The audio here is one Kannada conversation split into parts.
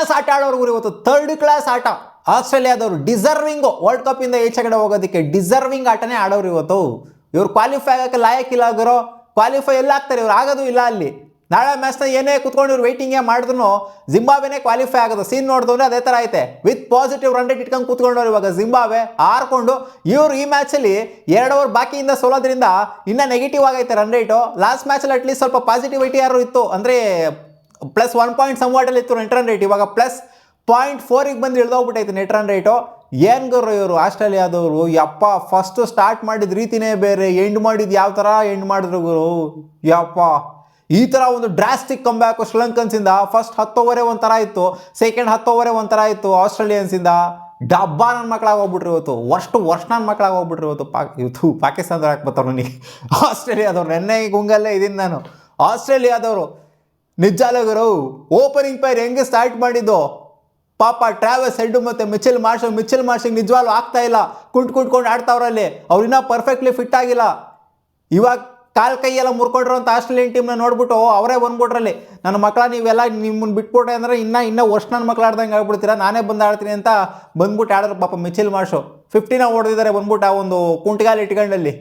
ಕ್ಲಾಸ್ ಆಟ ಆಡೋರು ಇವತ್ತು, ಥರ್ಡ್ ಕ್ಲಾಸ್ ಆಟ. ಆಸ್ಟ್ರೇಲಿಯಾದವರು ಡಿಸರ್ವಿಂಗು ವರ್ಲ್ಡ್ ಕಪ್ಪಿಂದ ಈಚೆಗಡೆ ಹೋಗೋದಕ್ಕೆ ಡಿಸರ್ವಿಂಗ್ ಆಟನೇ ಆಡೋರು ಇವತ್ತು. ಇವ್ರು ಕ್ವಾಲಿಫೈ ಆಗೋಕ್ಕೆ ಲಾಯಕ್ಕಿಲ್ಲ ಆಗಿರೋ, ಕ್ವಾಲಿಫೈ ಎಲ್ಲ ಆಗ್ತಾರೆ ಇವ್ರು, ಆಗೋದು ಇಲ್ಲ ಅಲ್ಲಿ. ನಾಳೆ ಮ್ಯಾಚ್ನ ಏನೇ ಕುತ್ಕೊಂಡು ಇವ್ರು ವೆಯ್ಟಿಂಗೇ ಮಾಡಿದ್ರು ಜಿಂಬಾಬ್ವೆನೇ ಕ್ವಾಲಿಫೈ ಆಗೋದು. ಸೀನ್ ನೋಡಿದ್ರೆ ಅದೇ ಥರ ಐತೆ, ವಿತ್ ಪಾಸಿಟಿವ್ ರನ್ ರೇಟ್ ಇಟ್ಕೊಂಡು ಕೂತ್ಕೊಂಡವ್ರು ಇವಾಗ ಜಿಂಬಾಬ್ವೆ ಆರ್ಕೊಂಡು. ಇವರು ಈ ಮ್ಯಾಚಲ್ಲಿ 2 ಓವರ್ ಬಾಕಿಯಿಂದ ಸೋಲೋದ್ರಿಂದ ಇನ್ನೂ ನೆಗೆಟಿವ್ ಆಗೈತೆ ರನ್ ರೇಟು. ಲಾಸ್ಟ್ ಮ್ಯಾಚಲ್ಲಿ ಅಟ್ಲೀಸ್ಟ್ ಸ್ವಲ್ಪ ಪಾಸಿಟಿವಿಟಿ ಯಾರು ಇತ್ತು, ಅಂದರೆ +1 ಪಾಯಿಂಟ್ ಸಂವಾಟಲ್ಲಿ ಇತ್ತು ನೆಟ್ ರನ್ ರೇಟ್. ಇವಾಗ +0.4ಗೆ ಬಂದು ಇಳಿದೋಗ್ಬಿಟ್ಟೈತೆ ನೆಟ್ ರನ್ ರೇಟು. ಏನು ಗುರು ಇವರು ಆಸ್ಟ್ರೇಲಿಯಾದವರು, ಯಪ್ಪ ಫಸ್ಟು ಸ್ಟಾರ್ಟ್ ಮಾಡಿದ ರೀತಿನೇ ಬೇರೆ, ಎಂಡ್ ಮಾಡಿದ್ದು ಯಾವ ಥರ ಎಂಡ್ ಮಾಡಿದ್ರು ಗುರು. ಯಪ್ಪ ಈ ಥರ ಒಂದು ಡ್ರಾಸ್ಟಿಕ್ ಕಂಬ್ಯಾಕು ಶ್ರೀಲಂಕನ್ಸಿಂದ. ಫಸ್ಟ್ 10 ಓವರೇ ಒಂಥರ ಇತ್ತು, ಸೆಕೆಂಡ್ 10 ಓವರೇ ಒಂಥರ ಇತ್ತು ಆಸ್ಟ್ರೇಲಿಯನ್ಸಿಂದ. ಡಬ್ಬ ನನ್ನ ಮಕ್ಕಳಾಗಿ ಹೋಗ್ಬಿಟ್ರು ಇವತ್ತು, ವರ್ಷ ನನ್ನ ಮಕ್ಕಳಾಗಿ ಹೋಗ್ಬಿಟ್ರು ಇವತ್ತು. ಪಾಕಿಸ್ತಾನದವ್ರು ಯಾಕೆ ಬರ್ತಾರೆ ನನಗೆ, ಆಸ್ಟ್ರೇಲಿಯಾದವ್ರು. ನೆನ್ನೆ ಗುಂಗಲ್ಲೇ ಇದೀನಿ ನಾನು. ಆಸ್ಟ್ರೇಲಿಯಾದವರು ನಿಜಾಲಗರು ಓಪನಿಂಗ್ ಪೈರ್ ಹೆಂಗೆ ಸ್ಟಾರ್ಟ್ ಮಾಡಿದ್ದು, ಪಾಪ ಟ್ರಾವೆಸ್ ಹೆಡ್ ಮತ್ತು ಮಿಚೆಲ್ ಮಾರ್ಷಿಂಗ್ ನಿಜವಾಗ್ಲೂ ಆಗ್ತಾ ಇಲ್ಲ, ಕುಂಟ್ಕೊಂಡು ಆಡ್ತಾವ್ರಲ್ಲಿ. ಅವ್ರು ಇನ್ನೂ ಪರ್ಫೆಕ್ಟ್ಲಿ ಫಿಟ್ ಆಗಿಲ್ಲ. ಇವಾಗ ಕಾಲು ಕೈಯೆಲ್ಲ ಮುರ್ಕೊಂಡ್ರು ಅಂತ ಆಸ್ಟ್ರೇಲಿಯನ್ ಟೀಮ್ನ ನೋಡ್ಬಿಟ್ಟು ಅವರೇ ಬಂದ್ಬಿಟ್ರಲ್ಲಿ, ನನ್ನ ಮಕ್ಕಳ ನೀವೆಲ್ಲ ನಿಮ್ಮನ್ನು ಬಿಟ್ಬಿಟ್ಟೆ ಅಂದರೆ ಇನ್ನೂ ವರ್ಷ ನನ್ನ ಮಕ್ಳು ಆಡ್ದಂಗೆ ಆಗ್ಬಿಡ್ತೀರಾ, ನಾನೇ ಬಂದು ಆಡ್ತೀನಿ ಅಂತ ಬಂದ್ಬಿಟ್ಟು ಆಡಿದ್ರು ಪಾಪ ಮಿಚೆಲ್ ಮಾರ್ಷು. 15 ಹೊಡೆದಿದ್ದಾರೆ ಬಂದ್ಬಿಟ್ಟು ಆ ಒಂದು ಕುಂಟಿಗಾಲು ಇಟ್ಕೊಂಡಲ್ಲಿ.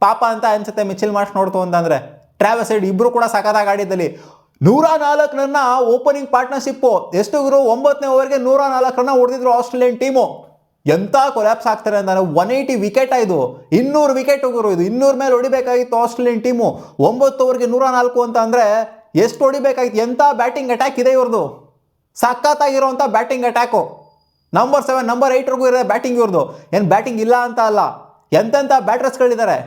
ಪಾಪ ಅಂತ ಅನ್ಸುತ್ತೆ ಮಿಚೆಲ್ ಮಾರ್ಷ್ ನೋಡ್ತು ಅಂತಂದರೆ. ಟ್ರಾವೆಸ್ ಹೆಡ್ ಇಬ್ಬರು ಕೂಡ ಸಖತ್ತಾಗಿ ಆಡಿದ್ದಲ್ಲಿ. 104 ರನ್ನ ಓಪನಿಂಗ್ ಪಾರ್ಟ್ನರ್ಶಿಪ್ಪು. ಎಷ್ಟು ಗುರು, 9ನೇ ಓವರ್ಗೆ 104 ರನ್ನ ಹೊಡೆದಿದ್ರು ಆಸ್ಟ್ರೇಲಿಯನ್ ಟೀಮು. ಎಂಥ ಕೊಲ್ಯಾಪ್ಸ್ ಆಗ್ತಾರೆ ಅಂದರೆ 180 ವಿಕೆಟ್ ಆಯಿತು, 200 ವಿಕೆಟ್ ಗುರು. ಇದು 200 ಮೇಲೆ ಹೊಡಿಬೇಕಾಗಿತ್ತು ಆಸ್ಟ್ರೇಲಿಯನ್ ಟೀಮು. 9 ಓವರ್ಗೆ 104 ಅಂತ ಅಂದರೆ ಎಷ್ಟು ಹೊಡಿಬೇಕಾಗಿತ್ತು. ಎಂಥ ಬ್ಯಾಟಿಂಗ್ ಅಟ್ಯಾಕ್ ಇದೆ ಇವ್ರದ್ದು, ಸಖತ್ತಾಗಿರೋವಂಥ ಬ್ಯಾಟಿಂಗ್ ಅಟ್ಯಾಕು. ನಂಬರ್ 7 ನಂಬರ್ 8 ಇರೋ ಬ್ಯಾಟಿಂಗ್ ಇವ್ರದ್ದು. ಏನು ಬ್ಯಾಟಿಂಗ್ ಇಲ್ಲ ಅಂತ ಅಲ್ಲ, ಎಂತೆಂಥ ಬ್ಯಾಟ್ರಸ್ಗಳಿದ್ದಾರೆ.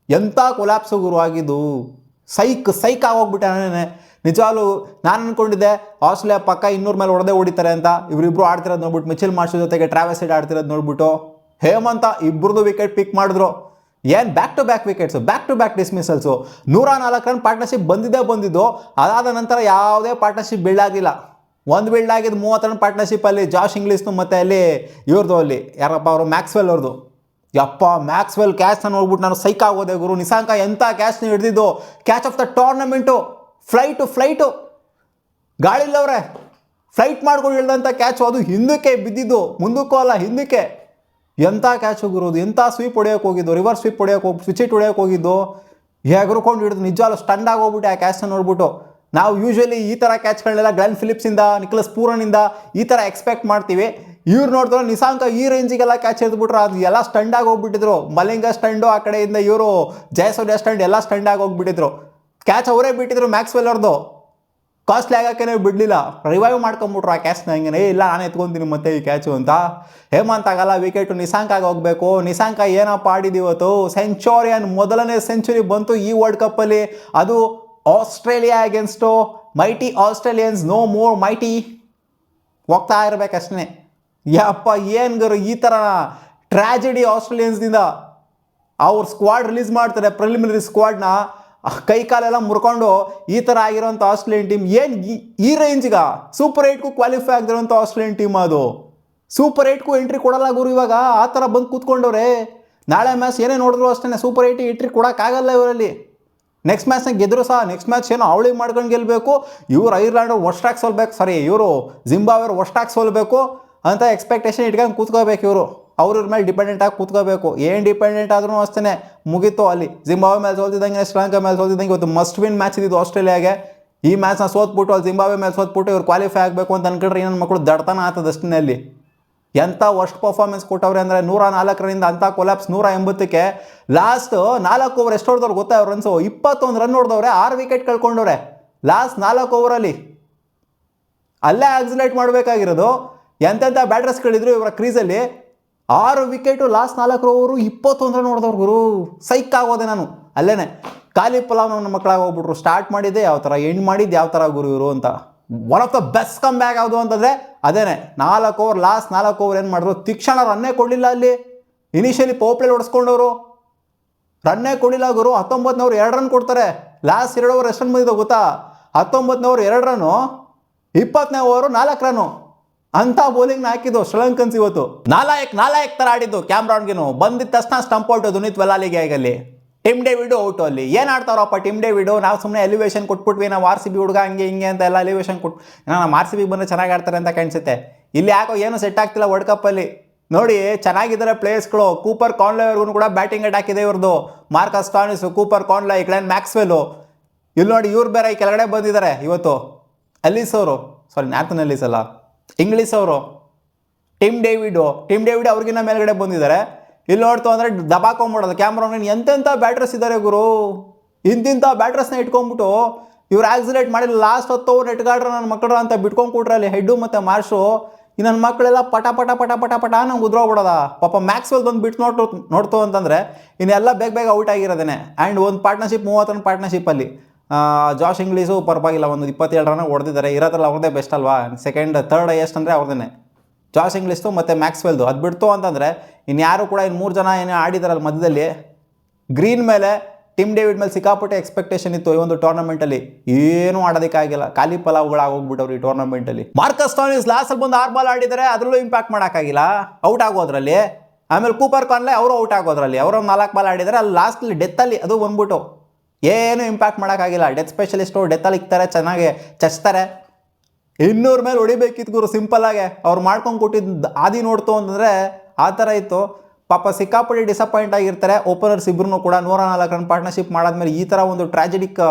ಎಂಥ ಕೊಲ್ಯಾಪ್ಸು ಗುರು ಆಗಿದ್ದು. ಸೈಕ್ ಆಗೋಗ್ಬಿಟ್ಟೆ. ನಿಜವಾಗ್ಲೂ ನಾನು ಅಂದ್ಕೊಂಡಿದ್ದೆ ಆಸ್ಟ್ರೇಲಿಯಾ ಪಕ್ಕ 200 ಮೇಲೆ ಹೊಡಿತಾರೆ ಅಂತ. ಇವರಿಬ್ಬರು ಆಡ್ತಿರೋದು ನೋಡ್ಬಿಟ್ಟು, ಮಿಚೆಲ್ ಮಾರ್ಷ್ ಜೊತೆಗೆ ಟ್ರಾವೆಸ್ ಹೆಡ್ ಆಡ್ತಿರೋದು ನೋಡ್ಬಿಟ್ಟು ಹೇಮಂತ ಇಬ್ಬರದು ವಿಕೆಟ್ ಪಿಕ್ ಮಾಡಿದ್ರು. ಏನು back to back wickets, back to back dismissals. 104 run partnership ಬಂದಿದ್ದು. ಅದಾದ ನಂತರ ಯಾವುದೇ ಪಾರ್ಟ್ನರ್ಶಿಪ್ ಬಿಲ್ಡ್ ಆಗಿಲ್ಲ. ಒಂದು ಬಿಲ್ಡ್ ಆಗಿದ್ದು 30 ರನ್ ಪಾರ್ಟ್ನರ್ಶಿಪ್ಪಲ್ಲಿ ಜಾಶ್ ಇಂಗ್ಲಿಸ್ನು ಮತ್ತು ಅಲ್ಲಿ ಇವ್ರದ್ದು, ಅಲ್ಲಿ ಯಾರಪ್ಪ ಅವರು, ಮ್ಯಾಕ್ಸ್ವೆಲ್ ಅವ್ರದ್ದು. ಯಪ್ಪ ಮ್ಯಾಕ್ಸ್ವೆಲ್ ಕ್ಯಾಚ್ನ ನೋಡ್ಬಿಟ್ಟು ನಾನು ಸೈಕ್ ಆಗೋದೆ ಗುರು. ನಿಶಾಂಕ ಎಂಥ ಕ್ಯಾಚ್ನ ಹಿಡಿದಿದ್ದು, catch of the tournament. Flight ಗಾಳಿಲ್ಲವ್ರೆ ಫ್ಲೈಟ್ ಮಾಡ್ಕೊಂಡು ಇಳ್ದಂಥ ಕ್ಯಾಚು. ಅದು ಹಿಂದಕ್ಕೆ ಬಿದ್ದಿದ್ದು, ಮುಂದಕ್ಕೂ ಅಲ್ಲ ಹಿಂದಕ್ಕೆ. ಎಂಥ ಕ್ಯಾಚು ಗುರುದು. ಎಂಥ ಸ್ವೀಪ್ ಹೊಡೆಯೋಕೆ ಹೋಗಿದ್ದು, ರಿವರ್ಸ್ ಸ್ವೀಪ್ ಹೊಡೆಯೋಕೆ ಹೋಗಿ ಸ್ವಿಚ್ ಹೊಡೆಯೋಕೆ ಹೋಗಿದ್ದು. ಹೇಗರ್ಕೊಂಡು ಹಿಡಿದು ನಿಜವಾಗ್ಲೂ ಸ್ಟಂಡ್ ಆಗೋಗ್ಬಿಟ್ಟು ಆ ಕ್ಯಾಚ್ನ ನೋಡ್ಬಿಟ್ಟು. ನಾವು ಯೂಶ್ವಲಿ ಈ ಥರ ಕ್ಯಾಚ್ಗಳನ್ನೆಲ್ಲ ಗ್ಲೆನ್ ಫಿಲಿಪ್ಸಿಂದ, ನಿಕೋಲಸ್ ಪೂರನ್ನಿಂದ ಈ ಥರ ಎಕ್ಸ್ಪೆಕ್ಟ್ ಮಾಡ್ತೀವಿ. ಇವ್ರು ನೋಡಿದ್ರೆ ನಿಶಾಂಕ ಈ ರೇಂಜಿಗೆಲ್ಲ ಕ್ಯಾಚ್ ಎದ್ಬಿಟ್ರು. ಅದು ಎಲ್ಲ ಸ್ಟಂಡ್ ಆಗಿ ಹೋಗ್ಬಿಟ್ಟಿದ್ರು. ಮಲಿಂಗ ಸ್ಟಂಡು, ಆ ಕಡೆಯಿಂದ ಇವರು ಜಯಸೂರ್ಯ ಸ್ಟಂಡ್ ಎಲ್ಲ ಸ್ಟಂಡ್ ಆಗಿ ಹೋಗ್ಬಿಟ್ಟಿದ್ರು. ಕ್ಯಾಚ್ ಅವರೇ ಬಿಟ್ಟಿದ್ರು ಮ್ಯಾಕ್ಸ್ವೆಲ್ ಅವ್ರದ್ದು. ಕಾಸ್ಟ್ಲಿ ಆಗೋಕ್ಕೇ ಬಿಡಲಿಲ್ಲ, ರಿವೈವ್ ಮಾಡ್ಕೊಂಬಿಟ್ರು ಆ ಕ್ಯಾಚ್ನ. ಹಂಗೆ ಇಲ್ಲ ನಾನು ಎತ್ಕೊತೀನಿ ಮತ್ತೆ ಈ ಕ್ಯಾಚು ಅಂತ. ಹೇಮಂತ್ ಆಗಲ್ಲ, ವಿಕೆಟು ನಿಶಾಂಕಾಗಿ ಹೋಗಬೇಕು. ನಿಶಾಂಕ ಏನಪ್ಪ ಆಡಿದಿವತ್ತು, ಸೆಂಚುರಿಯನ್, ಮೊದಲನೇ ಸೆಂಚುರಿ ಬಂತು ಈ ವರ್ಲ್ಡ್ ಕಪ್ಪಲ್ಲಿ. ಅದು Australia against mighty Australians, no more mighty. ಹೋಗ್ತಾ ಇರಬೇಕಷ್ಟೇ. ಯಪ್ಪ ಏನು ಗರು ಈ ಥರ ಟ್ರ್ಯಾಜಿಡಿ ಆಸ್ಟ್ರೇಲಿಯನ್ಸ್ನಿಂದ. ಅವ್ರ ಸ್ಕ್ವಾಡ್ ರಿಲೀಸ್ ಮಾಡ್ತಾರೆ, ಪ್ರಿಲಿಮಿನರಿ ಸ್ಕ್ವಾಡ್ನ, ಕೈ ಕಾಲೆಲ್ಲ ಮುರ್ಕೊಂಡು ಈ ಥರ ಆಗಿರೋಂಥ ಆಸ್ಟ್ರೇಲಿಯನ್ ಟೀಮ್. ಏನು ಈ ರೇಂಜ್ಗೆ ಸೂಪರ್ 8ಗೂ ಕ್ವಾಲಿಫೈ ಆಗದಿರೋಂಥ ಆಸ್ಟ್ರೇಲಿಯನ್ ಟೀಮ್ ಅದು. ಸೂಪರ್ 8ಗೂ ಎಂಟ್ರಿ ಕೊಡಲ್ಲ ಗುರು ಇವಾಗ. ಆ ಥರ ಬಂದು ಕೂತ್ಕೊಂಡವ್ರೆ. ನಾಳೆ ಮ್ಯಾಚ್ ಏನೇ ನೋಡಿದ್ರು ಅಷ್ಟೇ, ಸೂಪರ್ 8ಗೆ ಎಂಟ್ರಿ ಕೊಡೋಕ್ಕಾಗಲ್ಲ ಇವರಲ್ಲಿ. ನೆಕ್ಸ್ಟ್ ಮ್ಯಾಚ್ನಾಗ ಗೆದ್ರು ಸಹ ನೆಕ್ಸ್ಟ್ ಮ್ಯಾಚ್ ಏನೋ ಅವಳಿಗೆ ಮಾಡ್ಕೊಂಡು ಗೆಲ್ಲಬೇಕು. ಇವರು ಐರ್ಲ್ಯಾಂಡ್ ವರ್ಸ್ಟಾಗಿ ಸೋಲ್ಬೇಕು, ಇವರು ಜಿಂಬಾಬ್ವೆ ವರ್ಸ್ಟಾಗಿ ಸೋಲ್ಬೇಕು ಅಂತ ಎಕ್ಸ್ಪೆಕ್ಟೇಷನ್ ಇಟ್ಕೊಂಡು ಕೂತ್ಕೋಬೇಕು ಇವರು. ಅವ್ರ ಮೇಲೆ ಡಿಪೆಂಡೆಂಟ್ ಆಗಿ ಕೂತ್ಕೋಬೇಕು. ಏನು ಡಿಪೆಂಡೆಂಟ್ ಆದ್ರೂ ಅಷ್ಟೇ ಮುಗೀತು ಅಲ್ಲಿ. ಜಿಂಬಾಬ್ವೆ ಮೇಲೆ ಸೋಲ್ತಿದ್ದಂಗೆ, ಶ್ರೀಲಂಕಾ ಮೇಲೆ ಸೋಲ್ತಿದ್ದಂಗೆ. ಇವತ್ತು ಮಸ್ಟ್ ವಿನ್ ಮ್ಯಾಚ್ ಇದ್ದಿದ್ದು ಆಸ್ಟ್ರೇಲಿಯಾಗೆ. ಈ ಮ್ಯಾಚ್ನ ಸೋತ್ಬಿಟ್ಟು ಅಲ್ಲಿ ಜಿಂಬಾಬ್ವೆ ಮೇಲೆ ಸೋತ್ಬಿಟ್ಟು ಇವ್ರು ಕ್ವಾಲಿಫೈ ಆಗಬೇಕು ಅಂತ ಅನ್ಕೊಂಡ್ರೆ ನನ್ನ ಮಕ್ಕಳು ದಡ್ತನ ಆಗ್ತದೆ ಅಷ್ಟೇ. ಅಲ್ಲಿ ಎಂಥ ವರ್ಸ್ಟ್ ಪರ್ಫಾರ್ಮೆನ್ಸ್ ಕೊಟ್ಟವ್ರೆ ಅಂದರೆ 104 ರನ್ನಿಂದ ಅಂಥ ಕೊಲ್ಯಾಪ್ಸ್. 180ಕ್ಕೆ ಲಾಸ್ಟ್ 4 ಓವರ್ ಎಷ್ಟು ಹೊಡೆದವ್ರು ಗೊತ್ತಾ ಅವ್ರ ರನ್ಸು? 21 ರನ್ ಹೊಡೆದವ್ರೆ, 6 ವಿಕೆಟ್ ಕಳ್ಕೊಂಡವ್ರೆ ಲಾಸ್ಟ್ 4 ಓವರಲ್ಲಿ. ಅಲ್ಲೇ ಆಕ್ಸಿಲೇಟ್ ಮಾಡಬೇಕಾಗಿರೋದು. ಎಂತೆಂಥ ಬ್ಯಾಟ್ರಸ್ಗಳಿದ್ರು ಇವರ ಕ್ರೀಸಲ್ಲಿ. 6 ವಿಕೆಟು ಲಾಸ್ಟ್ 4 ಓವರು, 21 ರನ್ ಹೊಡೆದವ್ರು ಗುರು. ಸೈಕ್ ಆಗೋದೆ ನಾನು ಅಲ್ಲೇ. ಖಾಲಿ ಪಲಾವ್ ನನ್ನ ಮಕ್ಕಳಾಗಿ ಹೋಗ್ಬಿಟ್ರು. ಸ್ಟಾರ್ಟ್ ಮಾಡಿದ್ದೆ ಯಾವ ಥರ, ಎಂಡ್ ಮಾಡಿದ್ದು ಯಾವ ಥರ ಗುರು ಇವರು ಅಂತ. One of the best come back ಯಾವುದು ಅಂತಂದರೆ ಅದೇನೆ. 4 ಓವರ್, ಲಾಸ್ಟ್ 4 ಓವರ್ ಏನು ಮಾಡಿದ್ರು, ತಿಕ್ಷಣ ರನ್ನೇ ಕೊಡಲಿಲ್ಲ ಅಲ್ಲಿ. ಇನಿಷಿಯಲಿ ಪವರ್ ಹೊಡೆಸ್ಕೊಂಡವರು ರನ್ನೇ ಕೊಡಲಿಲ್ಲ ಗುರು. 19 2 ರನ್ ಕೊಡ್ತಾರೆ. ಲಾಸ್ಟ್ 2 ಓವರ್ ಎಷ್ಟು ರನ್ ಬಂದಿದ್ದು ಗೊತ್ತಾ? 19 2 ರನ್ನು, 20ನೇ ಓವರು 4 ರನ್ನು. ಅಂಥ ಬೌಲಿಂಗ್ನ ಹಾಕಿದ್ದು ಶ್ರೀಲಂಕನ್ಸ್ ಇವತ್ತು. ನಾಲಾಯಕ್ ಥರ ಆಡಿದ್ದು. ಕ್ಯಾಮ್ರಾನ್ಗೇನು ಬಂದಿದ್ದ ತಕ್ಷಣ ಸ್ಟಂಪ್ ಔಟ್ ದುನಿತ್ ವೆಲಾಲಿಗೆ ಆಗಲ್ಲಿ. ಟಿಮ್ ಡೇವಿಡ್ ಔಟು ಅಲ್ಲಿ. ಏನು ಆಡ್ತಾರಪ್ಪ ಟಿಮ್ ಡೇವಿಡು, ನಾವು ಸುಮ್ಮನೆ ಎಲಿವೇಶನ್ ಕೊಟ್ಬಿಟ್ವಿ, ನಾವು ಆರ್ ಸಿ ಬಿ ಹುಡುಗ ಹಂಗೆ ಹಿಂಗೆ ಅಂತ ಎಲ್ಲ ಎಲಿವೇಶನ್ ಕೊಟ್ಟು ನಮ್ಮ ಆರ್ ಸಿ ಬಿಗೆ ಬಂದರೆ ಚೆನ್ನಾಗಿ ಆಡ್ತಾರೆ ಅಂತ ಕಾಣಿಸುತ್ತೆ. ಇಲ್ಲಿ ಯಾಕೋ ಏನು ಸೆಟ್ ಆಗ್ತಿಲ್ಲ ವರ್ಲ್ಡ್ ಕಪ್ಪಲ್ಲಿ. ನೋಡಿ ಚೆನ್ನಾಗಿದ್ದಾರೆ ಪ್ಲೇಯರ್ಸ್ಗಳು. ಕೂಪರ್ ಕಾನ್ಲೆವರ್ಗೂ ಕೂಡ ಬ್ಯಾಟಿಂಗ್ ಅಟ್ಯಾಕ್ ಇದೆ ಇವ್ರದ್ದು. Marcus Stoinis, Cooper Connolly, Glenn Maxwell. ಇಲ್ಲಿ ನೋಡಿ ಇವ್ರು ಬೇರೆ ಈ ಕೆಳಗಡೆ ಬಂದಿದ್ದಾರೆ ಇವತ್ತು. ಎಲ್ಲಿಸ್ ಅವರು, ಸಾರಿ ನ್ಯಾಥನ್ ಎಲ್ಲಿಸ್ ಅಲ್ಲ, ಇಂಗ್ಲೀಷ್ ಅವರು. ಟಿಮ್ ಡೇವಿಡ್ ಅವ್ರಿಗಿನ್ನ ಮೇಲ್ಗಡೆ ಬಂದಿದ್ದಾರೆ. ಇಲ್ಲಿ ನೋಡ್ತು ಅಂದರೆ ದಬಾಕೊಂಬಿಡೋದು ಕ್ಯಾಮ್ರಾನ. ಎಂತೆಂಥ ಬ್ಯಾಟ್ರಸ್ ಇದ್ದಾರೆ ಗುರು, ಇಂತಿಂಥ ಬ್ಯಾಟ್ರಸ್ನ ಇಟ್ಕೊಂಡ್ಬಿಟ್ಟು ಇವ್ರು ಆಕ್ಸಿಲೇಟ್ ಮಾಡಿ ಲಾಸ್ಟ್ 10 ಓವರ್ ನೆಟ್ಗಾಡ್ರೆ ನನ್ನ ಮಕ್ಕಳು ಅಂತ ಬಿಟ್ಕೊಂಡು ಕೊಟ್ರೆ ಅಲ್ಲಿ ಹೆಡ್ಡು ಮತ್ತು ಮಾರ್ಷು. ಈ ನನ್ನ ಮಕ್ಕಳೆಲ್ಲ ಪಟ ಪಟ ಪಟ ಪಟ ಪಟ ನಂಗೆ ಉದ್ರೋಗ್ಬಿಡೋದ. ಪಾಪ ಮ್ಯಾಕ್ಸ್ವೆಲ್ ಒಂದು ಬಿಟ್ಟು ನೋಡ್ತು ಅಂತಂದರೆ ಇನ್ನೆಲ್ಲ ಬೇಗ ಔಟ್ ಆಗಿರೋದೇನೆ. ಆ್ಯಂಡ್ ಒಂದು ಪಾರ್ಟ್ನರ್ಶಿಪ್ 30 ರನ್ ಪಾರ್ಟ್ನರ್ಶಿಪ್ಪಲ್ಲಿ ಜಾಶ್ ಇಂಗ್ಲೀಷು ಪರವಾಗಿಲ್ಲ, ಒಂದು 27 ರನ್ ಹೊಡೆದಿದ್ದಾರೆ. ಇರೋದ್ರಲ್ಲಿ ಅವ್ರದ್ದೇ ಬೆಸ್ಟ್ ಅಲ್ವಾ. ಸೆಕೆಂಡ್ ಥರ್ಡ್ ಹೈಯೆಸ್ಟ್ ಅಂದರೆ ಅವ್ರದ್ದೇ ಜಾಶ್ ಇಂಗ್ಲೀಷ್ದು ಮತ್ತು ಮ್ಯಾಕ್ಸ್ವೆಲ್ದು. ಅದು ಬಿಡ್ತು ಅಂತಂದರೆ ಇನ್ಯಾರು ಕೂಡ ಇನ್ನು 3 ಜನ ಏನೋ ಆಡಿದಾರಲ್ಲ ಮಧ್ಯದಲ್ಲಿ. ಗ್ರೀನ್ ಮೇಲೆ ಟಿಮ್ ಡೇವಿಡ್ ಮೇಲೆ ಸಿಕ್ಕಾಪಟ್ಟೆ ಎಕ್ಸ್ಪೆಕ್ಟೇಷನ್ ಇತ್ತು ಈ ಒಂದು ಟೂರ್ನಮೆಂಟಲ್ಲಿ. ಏನೂ ಆಡೋದಕ್ಕಾಗಿಲ್ಲ, ಖಾಲಿ ಪಲಾವ್ಗಳಾಗೋಗ್ಬಿಟ್ಟವ್ರು ಈ ಟೂರ್ನಮೆಂಟಲ್ಲಿ. ಮಾರ್ಕಸ್ ಸ್ಟಾನಿಸ್ ಲಾಸ್ಟಲ್ಲಿ ಬಂದು 6 ಬಾಲ್ ಆಡಿದ್ದಾರೆ, ಅದರಲ್ಲೂ ಇಂಪ್ಯಾಕ್ಟ್ ಮಾಡೋಕ್ಕಾಗಿಲ್ಲ, ಔಟ್ ಆಗೋದ್ರಲ್ಲಿ. ಆಮೇಲೆ ಕೂಪರ್ ಕಾನ್ಲೆ ಅವರು ಔಟ್ ಆಗೋದ್ರಲ್ಲಿ. ಅವರು 4 ಬಾಲ್ ಆಡಿದ್ದಾರೆ, ಅಲ್ಲಿ ಲಾಸ್ಟಲ್ಲಿ ಡೆತ್ತಲ್ಲಿ ಅದು ಬಂದ್ಬಿಟ್ಟು ಏನು ಇಂಪ್ಯಾಕ್ಟ್ ಮಾಡೋಕ್ಕಾಗಿಲ್ಲ. ಡೆತ್ ಸ್ಪೆಷಲಿಸ್ಟು ಡೆತ್ತಲ್ಲಿ ಇಕ್ತಾರೆ, ಚೆನ್ನಾಗಿ ಚಚ್ತಾರೆ. 200 ಮೇಲೆ ಹೊಡಿಬೇಕಿತ್ತು ಗುರು ಸಿಂಪಲ್ಲಾಗೆ. ಅವ್ರು ಮಾಡ್ಕೊಂಡು ಕೊಟ್ಟಿದ್ದು ಆದಿ ನೋಡ್ತು ಅಂತಂದರೆ ಆ ಥರ ಇತ್ತು. ಪಾಪ ಸಿಕ್ಕಾಪಟ್ಟಿ ಡಿಸಪಾಯಿಂಟ್ ಆಗಿರ್ತಾರೆ ಓಪನರ್ಸ್ ಇಬ್ಬರೂ ಕೂಡ. 104 ರನ್ ಪಾರ್ಟ್ನರ್ಶಿಪ್ ಮಾಡಾದ್ಮೇಲೆ ಈ ಥರ ಒಂದು ಟ್ರಾಜಿಡಿಕ್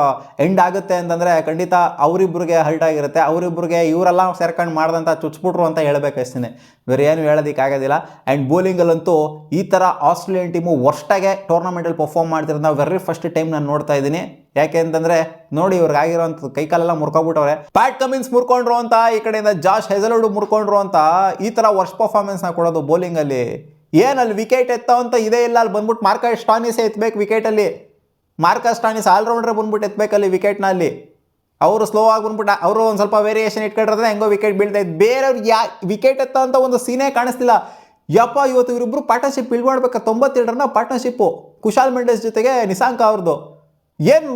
ಎಂಡ್ ಆಗುತ್ತೆ ಅಂತಂದರೆ ಖಂಡಿತ ಅವರಿಬ್ಬರಿಗೆ ಹರ್ಟ್ ಆಗಿರುತ್ತೆ. ಅವರಿಬ್ಬರಿಗೆ ಇವರೆಲ್ಲ ಸೇರ್ಕೊಂಡು ಮಾಡ್ದಂಥ ಚುಚ್ಬಿಟ್ರು ಅಂತ ಹೇಳಬೇಕಷ್ಟೇ, ಬೇರೆ ಏನು ಹೇಳೋದಕ್ಕಾಗೋದಿಲ್ಲ. ಆ್ಯಂಡ್ ಬೌಲಿಂಗಲ್ಲಂತೂ ಈ ಥರ ಆಸ್ಟ್ರೇಲಿಯನ್ ಟೀಮು ವರ್ಸ್ಟಾಗೆ ಟೂರ್ನಮೆಂಟಲ್ಲಿ ಪರ್ಫಾರ್ಮ್ ಮಾಡ್ತಿರೋದು ನಾವು ವೆರಿ ಫಸ್ಟ್ ಟೈಮ್ ನಾನು ನೋಡ್ತಾ ಇದ್ದೀನಿ. ಯಾಕೆ ಅಂತಂದರೆ ನೋಡಿ ಇವ್ರಿಗೆ ಆಗಿರೋಂಥದ್ದು ಕೈಕಾಲೆಲ್ಲ ಮುರ್ಕೊಬಿಟ್ಟವ್ರೆ. ಪ್ಯಾಟ್ ಕಮಿನ್ಸ್ ಮುರ್ಕೊಂಡ್ರು ಅಂತ, ಈ ಕಡೆಯಿಂದ ಜಾಶ್ ಹೆಜಲ್ವುಡ್ ಮುರ್ಕೊಂಡ್ರು ಅಂತ, ಈ ಥರ ವರ್ಸ್ಟ್ ಪರ್ಫಾರ್ಮೆನ್ಸ್ನ ಕೊಡೋದು ಬೌಲಿಂಗಲ್ಲಿ. ಏನಲ್ಲಿ ವಿಕೆಟ್ ಎತ್ತವಂತ ಇದೇ ಇಲ್ಲ. ಅಲ್ಲಿ ಬಂದ್ಬಿಟ್ಟು ಮಾರ್ಕಸ್ ಸ್ಟಾನಿಸೇ ಎತ್ತಬೇಕು ವಿಕೆಟಲ್ಲಿ. ಮಾರ್ಕಸ್ ಸ್ಟಾನಿಸ್ ಆಲ್ರೌಂಡ್ರೆ ಬಂದ್ಬಿಟ್ಟು ಎತ್ತಬೇಕಲ್ಲಿ ವಿಕೆಟ್ನ. ಅಲ್ಲಿ ಅವರು ಸ್ಲೋ ಆಗಿ ಬಂದ್ಬಿಟ್ಟು ಅವರು ಒಂದು ಸ್ವಲ್ಪ ವೇರಿಯೇಷನ್ ಇಟ್ಕೊಂಡಿರೋದ್ರೆ ಹೆಂಗೋ ವಿಕೆಟ್ ಬೀಳ್ತಾ ಇತ್ತು. ಬೇರೆಯವ್ರಿಗೆ ವಿಕೆಟ್ ಎತ್ತ ಅಂತ ಒಂದು ಸೀನೇ ಕಾಣಿಸ್ತಿಲ್ಲ. ಯಪ್ಪ ಇವತ್ತು ಇವರಿಬ್ಬರು ಪಾರ್ಟ್ನರ್ಶಿಪ್ ಬಿಲ್ಡ್ ಮಾಡ್ಬೇಕು. 92 ರನ್ನ ಪಾರ್ಟ್ನರ್ಶಿಪ್ಪು ಕುಶಾಲ್ ಮೆಂಡೆಸ್ ಜೊತೆಗೆ ನಿಸಾಂಕ ಅವ್ರದ್ದು. ಏನು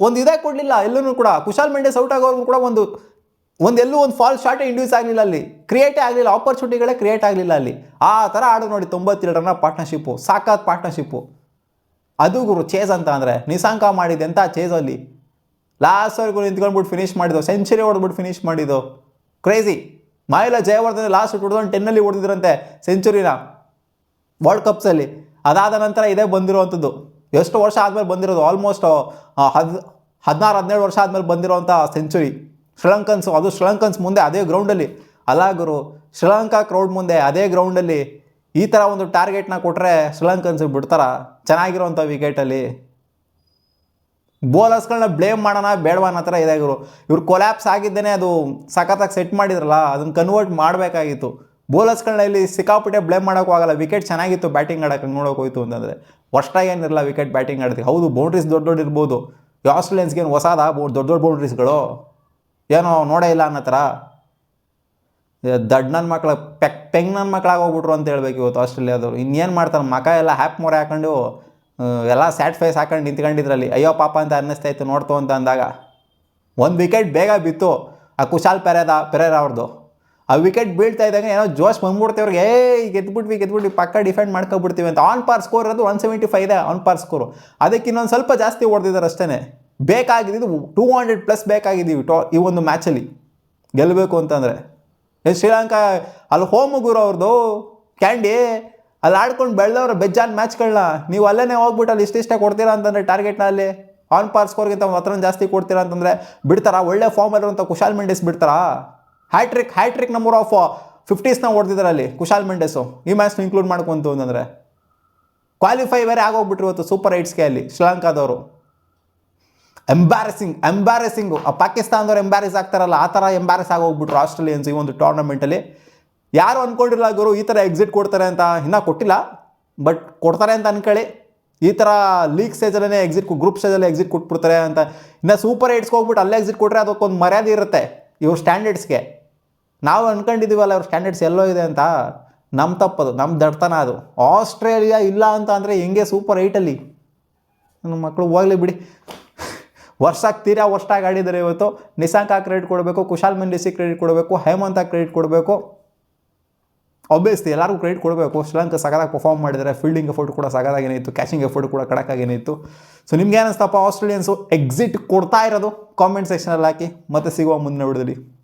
ಒಂದು ಇದೇ ಕೊಡಲಿಲ್ಲ ಎಲ್ಲೂ ಕೂಡ. ಕುಶಾಲ್ ಮೆಂಡೆಸ್ ಔಟ್ ಆಗೋರ್ಗು ಕೂಡ ಎಲ್ಲೂ ಒಂದು ಫಾಲ್ ಶಾಟೇ ಇಂಡ್ಯೂಸ್ ಆಗಲಿಲ್ಲ, ಅಲ್ಲಿ ಕ್ರಿಯೇಟೇ ಆಗಲಿಲ್ಲ, ಆಪರ್ಚುನಿಟಿಗಳೇ ಕ್ರಿಯೇಟ್ ಆಗಲಿಲ್ಲ ಅಲ್ಲಿ. ಆ ಥರ ಆಡು ನೋಡಿ 92 ರನ್ನ ಪಾರ್ಟ್ನರ್ಶಿಪ್ಪು, ಸಾಕಾದ ಪಾರ್ಟ್ನರ್ಶಿಪ್ಪು ಅದು ಗುರು. ಚೇಸ್ ಅಂತ ಅಂದರೆ ನಿಸಾಂಕ ಮಾಡಿದೆ ಅಂತ ಚೇಸಲ್ಲಿ ಲಾಸ್ಟ್ವರೆಗೂ ನಿಂತ್ಕೊಂಡ್ಬಿಟ್ಟು ಫಿನಿಶ್ ಮಾಡಿದ್ದು, ಸೆಂಚುರಿ ಹೊಡೆದ್ಬಿಟ್ಟು ಫಿನಿಶ್ ಮಾಡಿದ್ದು ಕ್ರೇಜಿ. ಮಹಿಳಾ ಜಯವರ್ಧನೆ ಲಾಸ್ಟ್ 2010 ಹೊಡೆದಿದ್ರಂತೆ ಸೆಂಚುರಿನ ವರ್ಲ್ಡ್ ಕಪ್ಸಲ್ಲಿ. ಅದಾದ ನಂತರ ಇದೇ ಬಂದಿರುವಂಥದ್ದು. ಎಷ್ಟು ವರ್ಷ ಆದಮೇಲೆ ಬಂದಿರೋದು, ಆಲ್ಮೋಸ್ಟ್ 16-17 ವರ್ಷ ಆದಮೇಲೆ ಬಂದಿರೋವಂಥ ಸೆಂಚುರಿ. ಶ್ರೀಲಂಕನ್ಸು, ಅದು ಶ್ರೀಲಂಕನ್ಸ್ ಮುಂದೆ ಅದೇ ಗ್ರೌಂಡಲ್ಲಿ ಅಲ್ಲ ಗುರು, ಶ್ರೀಲಂಕಾ ಕ್ರೌಡ್ ಮುಂದೆ ಅದೇ ಗ್ರೌಂಡಲ್ಲಿ ಈ ಥರ ಒಂದು ಟಾರ್ಗೆಟ್ನ ಕೊಟ್ಟರೆ ಶ್ರೀಲಂಕನ್ಸ್ ಬಿಡ್ತಾರ ಚೆನ್ನಾಗಿರೋವಂಥ ವಿಕೆಟಲ್ಲಿ. ಬೌಲರ್ಸ್ಗಳನ್ನ ಬ್ಲೇಮ್ ಮಾಡೋಣ ಬೇಡವಾ ಅನ್ನೋ ಥರ ಇದೆ ಗುರು. ಇವ್ರು ಕೊಲ್ಯಾಪ್ಸ್ ಆಗಿದ್ದೇನೆ, ಅದು ಸಖತ್ತಾಗಿ ಸೆಟ್ ಮಾಡಿದ್ರಲ್ಲ, ಅದನ್ನು ಕನ್ವರ್ಟ್ ಮಾಡಬೇಕಾಗಿತ್ತು. ಬೌಲರ್ಸ್ಗಳನ್ನ ಇಲ್ಲಿ ಸಿಕ್ಕಾಪಟ್ಟೆ ಬ್ಲೇಮ್ ಮಾಡೋಕ್ಕೂ ಆಗಲ್ಲ. ವಿಕೆಟ್ ಚೆನ್ನಾಗಿತ್ತು ಬ್ಯಾಟಿಂಗ್ ಆಡೋಕೆ ನೋಡೋಕೆ ಹೋಯ್ತು ಅಂತಂದರೆ. ವರ್ಷಾಗಿ ಏನಿರಲ್ಲ ವಿಕೆಟ್ ಬ್ಯಾಟಿಂಗ್ ಆಡೋದಕ್ಕೆ. ಹೌದು ಬೌಂಡ್ರೀಸ್ ದೊಡ್ಡ ಇರ್ಬೋದು, ಆಸ್ಟ್ರೇಲಿಯನ್ಸ್ಗೇನು ಹೊಸಾದ ದೊಡ್ಡ ಬೌಂಡ್ರೀಸ್ಗಳು ಏನೋ ನೋಡೇ ಇಲ್ಲ ಅನ್ನೋ ಥರ. ದಡ್ ನನ್ನ ಮಕ್ಳು ಪೆಂಗ್ ನನ್ನ ಮಕ್ಳಾಗಿ ಹೋಗ್ಬಿಟ್ರು ಅಂತ ಹೇಳ್ಬೇಕು ಇವತ್ತು ಆಸ್ಟ್ರೇಲಿಯಾದವರು. ಇನ್ನೇನು ಮಾಡ್ತಾರೆ, ಮಕ ಎಲ್ಲ ಹ್ಯಾಪ್ ಮೊರೆ ಹಾಕೊಂಡು ಎಲ್ಲ ಸ್ಯಾಡ್ ಫೇಸ್ ಹಾಕೊಂಡು ನಿಂತ್ಕೊಂಡಿದ್ರಲ್ಲಿ. ಅಯ್ಯೋ ಪಾಪ ಅಂತ ಅನ್ನಿಸ್ತಾ ಇತ್ತು ನೋಡ್ತು ಅಂತ ಅಂದಾಗ. ಒಂದು ವಿಕೆಟ್ ಬೇಗ ಬಿತ್ತು ಆ ಕುಶಾಲ್ ಪೆರೇರಾ ಅವ್ರದ್ದು. ಆ ವಿಕೆಟ್ ಬೀಳ್ತಾ ಇದ್ದಾಗ ಏನೋ ಜೋಶ್ ಬಂದ್ಬಿಡ್ತೇವ್ರಿಗೆ, ಗೆದ್ಬಿಟ್ವಿ ಪಕ್ಕ ಡಿಫೆಂಡ್ ಮಾಡ್ಕೊಬಿಡ್ತೀವಿ ಅಂತ. ಆನ್ ಪಾರ್ ಸ್ಕೋರ್ ಇರೋದು 175 ಇದೆ ಆನ್ ಪಾರ್ ಸ್ಕೋರು. ಅದಕ್ಕೆ ಇನ್ನೊಂದು ಸ್ವಲ್ಪ ಜಾಸ್ತಿ ಹೊಡೆದಿದ್ದಾರೆ ಅಷ್ಟೇ. ಬೇಕಾಗಿದ್ದು 200+ ಬೇಕಾಗಿದ್ದೀವಿ ಈ ಒಂದು ಮ್ಯಾಚಲ್ಲಿ ಗೆಲ್ಲಬೇಕು ಅಂತಂದರೆ. ಶ್ರೀಲಂಕಾ ಅಲ್ಲಿ ಹೋಮ್ ಗುರು ಅವ್ರದ್ದು ಕ್ಯಾಂಡಿ, ಅಲ್ಲಿ ಆಡ್ಕೊಂಡು ಬೆಳೆದವ್ರು ಬೆಜ್ಜಾನ್ ಮ್ಯಾಚ್ಗಳನ್ನ. ನೀವು ಅಲ್ಲೇ ಹೋಗ್ಬಿಟ್ಟು ಅಲ್ಲಿ ಇಷ್ಟೇ ಕೊಡ್ತೀರಾ ಅಂತಂದರೆ ಟಾರ್ಗೆಟ್ನ ಅಲ್ಲಿ ಆನ್ ಪಾರ್ ಸ್ಕೋರ್ಗಿಂತ 10 ರನ್ ಜಾಸ್ತಿ ಕೊಡ್ತೀರಾ ಅಂತಂದರೆ ಬಿಡ್ತಾರಾ? ಒಳ್ಳೆ ಫಾರ್ಮಲ್ಲಿರುವಂಥ ಕುಶಾಲ್ ಮೆಂಡೆಸ್ ಬಿಡ್ತಾರಾ? ಹ್ಯಾಟ್ರಿಕ್ ನಂಬರ್ ಆಫ್ 50ಸ್ನ ಹೊಡೆದಿದ್ದಾರೆ ಅಲ್ಲಿ ಕುಶಾಲ್ ಮೆಂಡೆಸು ಈ ಮ್ಯಾಚ್ನ ಇನ್ಕ್ಲೂಡ್ ಮಾಡ್ಕೊಂತು ಅಂತಂದರೆ. ಕ್ವಾಲಿಫೈ ಬೇರೆ ಆಗೋಗ್ಬಿಟ್ರು ಇವತ್ತು ಸೂಪರ್ 8ಸ್ಗೆ ಅಲ್ಲಿ ಶ್ರೀಲಂಕಾದವರು. ಎಂಬ್ಯಾರೆಸಿಂಗು. ಆ ಪಾಕಿಸ್ತಾನದವ್ರು ಎಂಬ್ಯಾರೆಸ್ ಆಗ್ತಾರಲ್ಲ, ಆ ಥರ ಎಂಬ್ಯಾರೆಸ್ ಆಗೋಗ್ಬಿಟ್ರು ಆಸ್ಟ್ರೇಲಿಯನ್ಸ್ ಈ ಒಂದು ಟೂರ್ನಮೆಂಟಲ್ಲಿ. ಯಾರು ಅಂದ್ಕೊಂಡಿರಲ್ಲ ಗುರು ಈ ಥರ ಎಕ್ಸಿಟ್ ಕೊಡ್ತಾರೆ ಅಂತ. ಇನ್ನೂ ಕೊಟ್ಟಿಲ್ಲ, ಬಟ್ ಕೊಡ್ತಾರೆ ಅಂತ ಅನ್ಕೊಳ್ಳಿ. ಈ ಥರ ಲೀಗ್ ಸ್ಟೇಜಲ್ಲೇ ಗ್ರೂಪ್ ಸ್ಟೇಜಲ್ಲೇ ಎಕ್ಸಿಟ್ ಕೊಟ್ಬಿಡ್ತಾರೆ ಅಂತ. ಇನ್ನು ಸೂಪರ್ 8ಸ್ಗೆ ಹೋಗ್ಬಿಟ್ಟು ಅಲ್ಲೇ ಎಕ್ಸಿಟ್ ಕೊಟ್ಟರೆ ಅದಕ್ಕೊಂದು ಮರ್ಯಾದೆ ಇರುತ್ತೆ ಇವ್ರ ಸ್ಟ್ಯಾಂಡರ್ಡ್ಸ್ಗೆ. ನಾವು ಅಂದ್ಕೊಂಡಿದ್ದೀವಲ್ಲ ಇವ್ರ ಸ್ಟ್ಯಾಂಡರ್ಡ್ಸ್ ಎಲ್ಲೋ ಇದೆ ಅಂತ. ನಮ್ಮ ತಪ್ಪದು, ನಮ್ಮ ದಡ್ತನ ಅದು. ಆಸ್ಟ್ರೇಲಿಯಾ ಇಲ್ಲ ಅಂತ ಅಂದರೆ ಹೆಂಗೆ ಸೂಪರ್ 8ಅಲ್ಲಿ ನನ್ನ ಮಕ್ಕಳು ಹೋಗಲಿ ಬಿಡಿ. ತೀರಾ ವರ್ಷಾಗಿ ಆಡಿದ್ದಾರೆ ಇವತ್ತು. ನಿಸಾಂಕ ಕ್ರೆಡಿಟ್ ಕೊಡಬೇಕು, ಕುಶಾಲ್ ಮೆಂಡಿಸಿಗೆ ಕ್ರೆಡಿಟ್ ಕೊಡಬೇಕು, ಹೇಮಂತ ಕ್ರೆಡಿಟ್ ಕೊಡಬೇಕು. ಆಬ್ವಿಯಸ್ಲಿ ಎಲ್ಲರಿಗೂ ಕ್ರೆಡಿಟ್ ಕೊಡಬೇಕು. ಶ್ರೀಲಂಕಾ ಸಗದಾಗಿ ಪರ್ಫಾರ್ಮ್ ಮಾಡಿದ್ದಾರೆ, ಫೀಲ್ಡಿಂಗ್ ಎಫರ್ಟ್ ಕೂಡ ಸಗದಾಗೇನೇ ಇತ್ತು, ಕ್ಯಾಚಿಂಗ್ ಎಫರ್ಟ್ ಕೂಡ ಕಡಕ್ಕಾಗೇನೇ ಇತ್ತು. ಸೊ ನಿಮ್ಗೆ ಏನಿಸ್ತಪ್ಪ ಆಸ್ಟ್ರೇಲಿಯನ್ಸು ಎಕ್ಸಿಟ್ ಕೊಡ್ತಾ ಇರೋದು ಕಾಮೆಂಟ್ ಸೆಕ್ಷನಲ್ಲಿ ಹಾಕಿ. ಮತ್ತೆ ಸಿಗುವ ಮುಂದಿನ ವಿಡಿಯೋದಲ್ಲಿ.